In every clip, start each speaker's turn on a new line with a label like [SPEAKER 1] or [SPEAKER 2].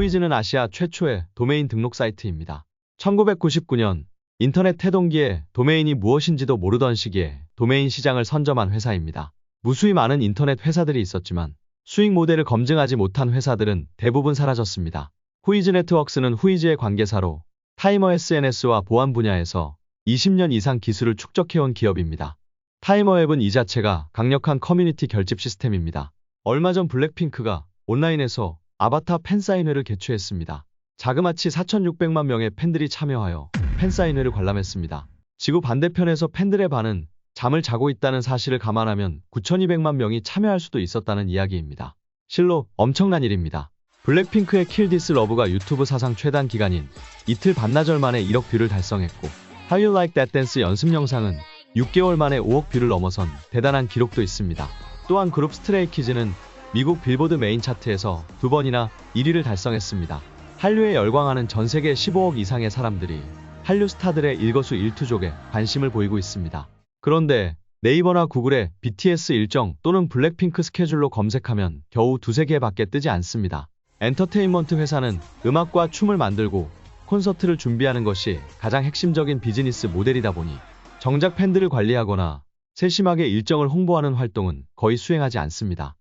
[SPEAKER 1] 후이즈는 아시아 최초의 도메인 등록 사이트입니다. 1999년 인터넷 태동기에 도메인이 무엇인지도 모르던 시기에 도메인 시장을 선점한 회사입니다. 무수히 많은 인터넷 회사들이 있었지만 수익 모델을 검증하지 못한 회사들은 대부분 사라졌습니다. 후이즈 네트워크스는 후이즈의 관계사로 타이머 SNS와 보안 분야에서 20년 이상 기술을 축적해온 기업입니다. 타이머 앱은 이 자체가 강력한 커뮤니티 결집 시스템입니다. 얼마 전 블랙핑크가 온라인에서 아바타 팬사인회를 개최했습니다. 자그마치 4,600만 명의 팬들이 참여하여 팬사인회를 관람했습니다. 지구 반대편에서 팬들의 반은 잠을 자고 있다는 사실을 감안하면 9,200만 명이 참여할 수도 있었다는 이야기입니다. 실로 엄청난 일입니다. 블랙핑크의 Kill This Love가 유튜브 사상 최단 기간인 이틀 반나절 만에 1억 뷰를 달성했고 How You Like That Dance 연습 영상은 6개월 만에 5억 뷰를 넘어선 대단한 기록도 있습니다. 또한 그룹 스트레이키즈는 미국 빌보드 메인 차트에서 2번이나 1위를 달성했습니다. 한류에 열광하는 전 세계 15억 이상의 사람들이 한류 스타들의 일거수일투족에 관심을 보이고 있습니다. 그런데 네이버나 구글에 BTS 일정 또는 블랙핑크 스케줄로 검색하면 겨우 두세 개밖에 뜨지 않습니다. 엔터테인먼트 회사는 음악과 춤을 만들고 콘서트를 준비하는 것이 가장 핵심적인 비즈니스 모델이다 보니 정작 팬들을 관리하거나 세심하게 일정을 홍보하는 활동은 거의 수행하지 않습니다.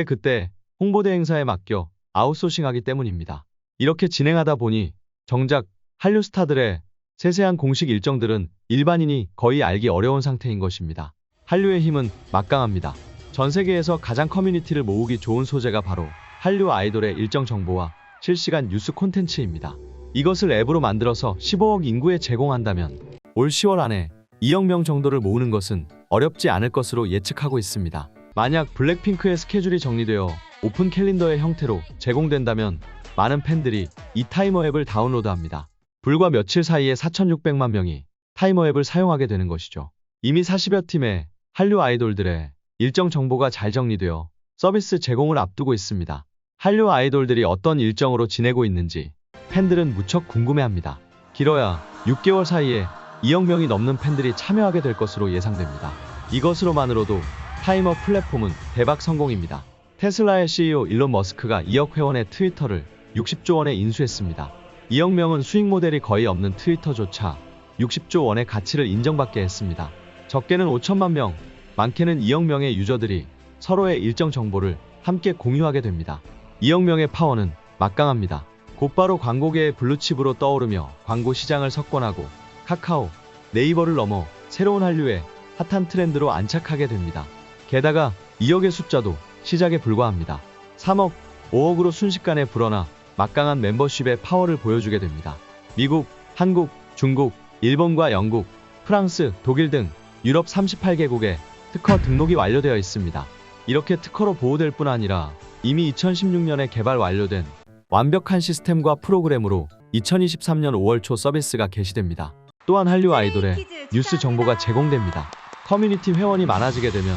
[SPEAKER 1] 그때 홍보대 행사에 맡겨 아웃소싱하기 때문입니다. 이렇게 진행하다 보니 정작 한류 스타들의 세세한 공식 일정들은 일반인이 거의 알기 어려운 상태인 것입니다. 한류의 힘은 막강합니다. 전 세계에서 가장 커뮤니티를 모으기 좋은 소재가 바로 한류 아이돌의 일정 정보와 실시간 뉴스 콘텐츠입니다. 이것을 앱으로 만들어서 15억 인구에 제공한다면 올 10월 안에 2억 명 정도를 모으는 것은 어렵지 않을 것으로 예측하고 있습니다. 만약 블랙핑크의 스케줄이 정리되어 오픈 캘린더의 형태로 제공된다면 많은 팬들이 이 타이머 앱을 다운로드합니다. 불과 며칠 사이에 4,600만 명이 타이머 앱을 사용하게 되는 것이죠. 이미 40여 팀의 한류 아이돌들의 일정 정보가 잘 정리되어 서비스 제공을 앞두고 있습니다. 한류 아이돌들이 어떤 일정으로 지내고 있는지 팬들은 무척 궁금해합니다. 길어야 6개월 사이에 2억 명이 넘는 팬들이 참여하게 될 것으로 예상됩니다. 이것으로만으로도 타이머 플랫폼은 대박 성공입니다. 테슬라의 CEO 일론 머스크가 2억 회원의 트위터를 60조 원에 인수했습니다. 2억 명은 수익 모델이 거의 없는 트위터조차 60조 원의 가치를 인정받게 했습니다. 적게는 5천만 명, 많게는 2억 명의 유저들이 서로의 일정 정보를 함께 공유하게 됩니다. 2억 명의 파워는 막강합니다. 곧바로 광고계의 블루칩으로 떠오르며 광고 시장을 석권하고 카카오, 네이버를 넘어 새로운 한류의 핫한 트렌드로 안착하게 됩니다. 게다가 2억의 숫자도 시작에 불과합니다. 3억, 5억으로 순식간에 불어나 막강한 멤버십의 파워를 보여주게 됩니다. 미국, 한국, 중국, 일본과 영국, 프랑스, 독일 등 유럽 38개국에 특허 등록이 완료되어 있습니다. 이렇게 특허로 보호될 뿐 아니라 이미 2016년에 개발 완료된 완벽한 시스템과 프로그램으로 2023년 5월 초 서비스가 개시됩니다. 또한 한류 아이돌의 뉴스 정보가 제공됩니다. 커뮤니티 회원이 많아지게 되면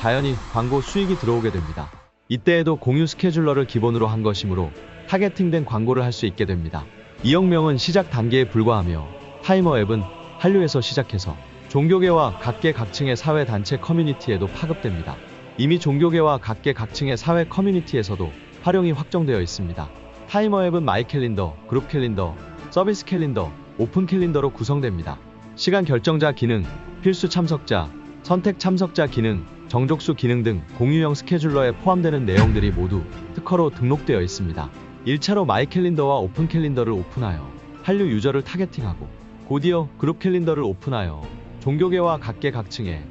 [SPEAKER 1] 자연히 광고 수익이 들어오게 됩니다. 이때에도 공유 스케줄러를 기본으로 한 것이므로 타겟팅된 광고를 할 수 있게 됩니다. 2억 명은 시작 단계에 불과하며 타이머 앱은 한류에서 시작해서 종교계와 각계 각층의 사회단체 커뮤니티에도 파급됩니다. 이미 종교계와 각계 각층의 사회 커뮤니티에서도 활용이 확정되어 있습니다. 타이머 앱은 마이 캘린더, 그룹 캘린더, 서비스 캘린더, 오픈 캘린더로 구성됩니다. 시간 결정자 기능, 필수 참석자, 선택 참석자 기능, 정족수 기능 등 공유형 스케줄러에 포함되는 내용들이 모두 특허로 등록되어 있습니다. 1차로 마이 캘린더와 오픈 캘린더를 오픈하여 한류 유저를 타겟팅하고 곧이어 그룹 캘린더를 오픈하여 종교계와 각계 각층의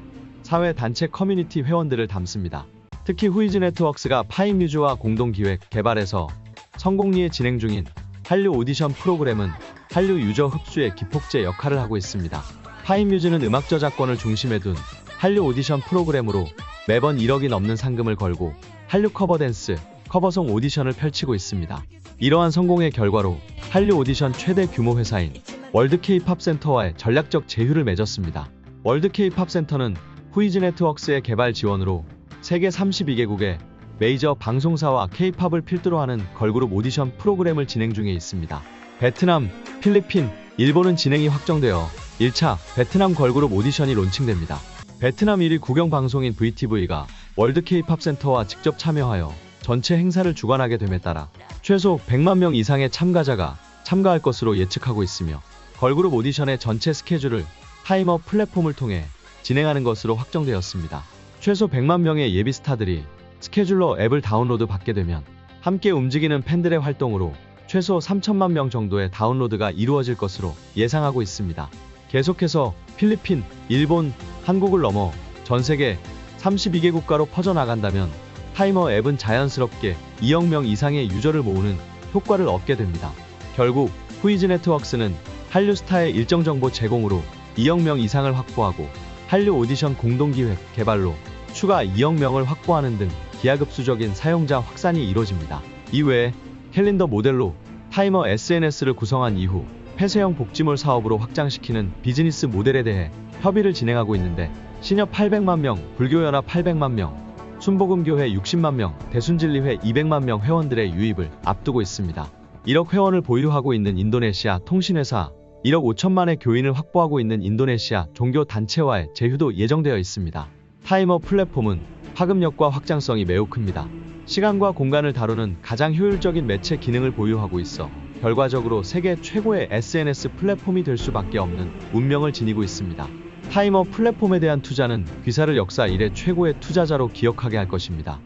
[SPEAKER 1] 사회 단체 커뮤니티 회원들을 담습니다. 특히 후이즈 네트워크스가 파이뮤즈와 공동 기획, 개발해서 성공리에 진행 중인 한류 오디션 프로그램은 한류 유저 흡수의 기폭제 역할을 하고 있습니다. 파이뮤즈는 음악 저작권을 중심에 둔 한류 오디션 프로그램으로 매번 1억이 넘는 상금을 걸고 한류 커버댄스, 커버송 오디션을 펼치고 있습니다. 이러한 성공의 결과로 한류 오디션 최대 규모 회사인 월드 K-팝 센터와의 전략적 제휴를 맺었습니다. 월드 K-팝 센터는 후이즈 네트워크스의 개발 지원으로 세계 32개국의 메이저 방송사와 K-팝을 필두로 하는 걸그룹 오디션 프로그램을 진행 중에 있습니다. 베트남, 필리핀, 일본은 진행이 확정되어 1차 베트남 걸그룹 오디션이 론칭됩니다. 베트남 1위 국영방송인 VTV가 월드 K-팝 센터와 직접 참여하여 전체 행사를 주관하게 됨에 따라 최소 100만 명 이상의 참가자가 참가할 것으로 예측하고 있으며 걸그룹 오디션의 전체 스케줄을 타이머 플랫폼을 통해 진행하는 것으로 확정되었습니다. 최소 100만 명의 예비 스타들이 스케줄러 앱을 다운로드 받게 되면 함께 움직이는 팬들의 활동으로 최소 3천만 명 정도의 다운로드가 이루어질 것으로 예상하고 있습니다. 계속해서 필리핀, 일본, 한국을 넘어 전 세계 32개 국가로 퍼져나간다면 타이머 앱은 자연스럽게 2억 명 이상의 유저를 모으는 효과를 얻게 됩니다. 결국 후이즈 네트워크스는 한류 스타의 일정 정보 제공으로 2억 명 이상을 확보하고 한류 오디션 공동기획, 개발로 추가 2억 명을 확보하는 등 기하급수적인 사용자 확산이 이뤄집니다. 이외에 캘린더 모델로 타이머 SNS를 구성한 이후 폐쇄형 복지몰 사업으로 확장시키는 비즈니스 모델에 대해 협의를 진행하고 있는데 신협 800만 명, 불교연합 800만 명, 순복음교회 60만 명, 대순진리회 200만 명 회원들의 유입을 앞두고 있습니다. 1억 회원을 보유하고 있는 인도네시아 통신회사, 1억 5천만의 교인을 확보하고 있는 인도네시아 종교단체와의 제휴도 예정되어 있습니다. 타이머 플랫폼은 파급력과 확장성이 매우 큽니다. 시간과 공간을 다루는 가장 효율적인 매체 기능을 보유하고 있어 결과적으로 세계 최고의 SNS 플랫폼이 될 수밖에 없는 운명을 지니고 있습니다. 타이머 플랫폼에 대한 투자는 귀사를 역사 이래 최고의 투자자로 기억하게 할 것입니다.